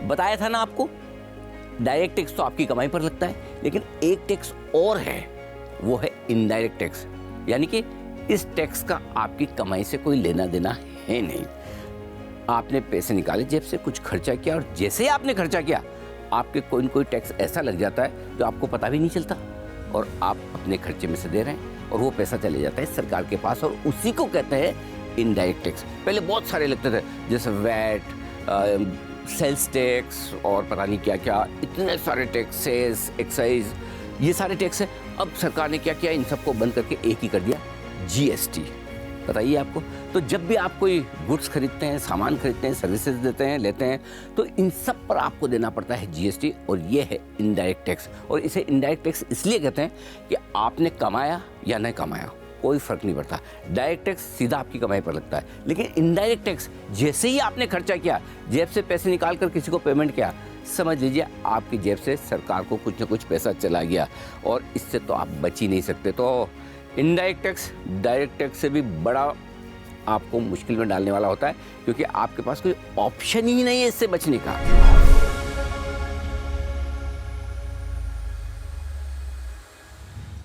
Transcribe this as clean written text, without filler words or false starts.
बताया था ना आपको, डायरेक्ट टैक्स तो आपकी कमाई पर लगता है, लेकिन एक टैक्स और है, वो है इनडायरेक्ट टैक्स। यानी कि इस टैक्स का आपकी कमाई से कोई लेना देना है नहीं। आपने पैसे निकाले जेब से, कुछ खर्चा किया, और जैसे ही आपने खर्चा किया आपके कोई न कोई टैक्स ऐसा लग जाता है जो आपको पता भी नहीं चलता, और आप अपने खर्चे में से दे रहे हैं और वो पैसा चले जाता है सरकार के पास, और उसी को कहते हैं इनडायरेक्ट टैक्स। पहले बहुत सारे लगते थे, जैसे वैट, सेल्स टैक्स और पता नहीं क्या क्या, इतने सारे टैक्स, सेस, एक्साइज, ये सारे टैक्स हैं। अब सरकार ने क्या किया, इन सबको बंद करके एक ही कर दिया, जीएसटी। बताइए आपको, तो जब भी आप कोई गुड्स खरीदते हैं, सामान खरीदते हैं, सर्विसेज देते हैं, लेते हैं, तो इन सब पर आपको देना पड़ता है जीएसटी, और ये है इनडायरेक्ट टैक्स। और इसे इनडायरेक्ट टैक्स इसलिए कहते हैं कि आपने कमाया या नहीं कमाया कोई फर्क नहीं पड़ता, डायरेक्ट टैक्स सीधा आपकी कमाई पर लगता है। लेकिन इनडायरेक्ट टैक्स जैसे ही आपने खर्चा किया, जेब से पैसे निकाल कर किसी को पेमेंट किया, समझ लीजिए आपकी जेब से सरकार को कुछ ना कुछ पैसा चला गया, और इससे तो आप बच ही नहीं सकते। तो इनडायरेक्ट टैक्स डायरेक्ट टैक्स से भी बड़ा आपको मुश्किल में डालने वाला होता है, क्योंकि आपके पास कोई ऑप्शन ही नहीं है इससे बचने का।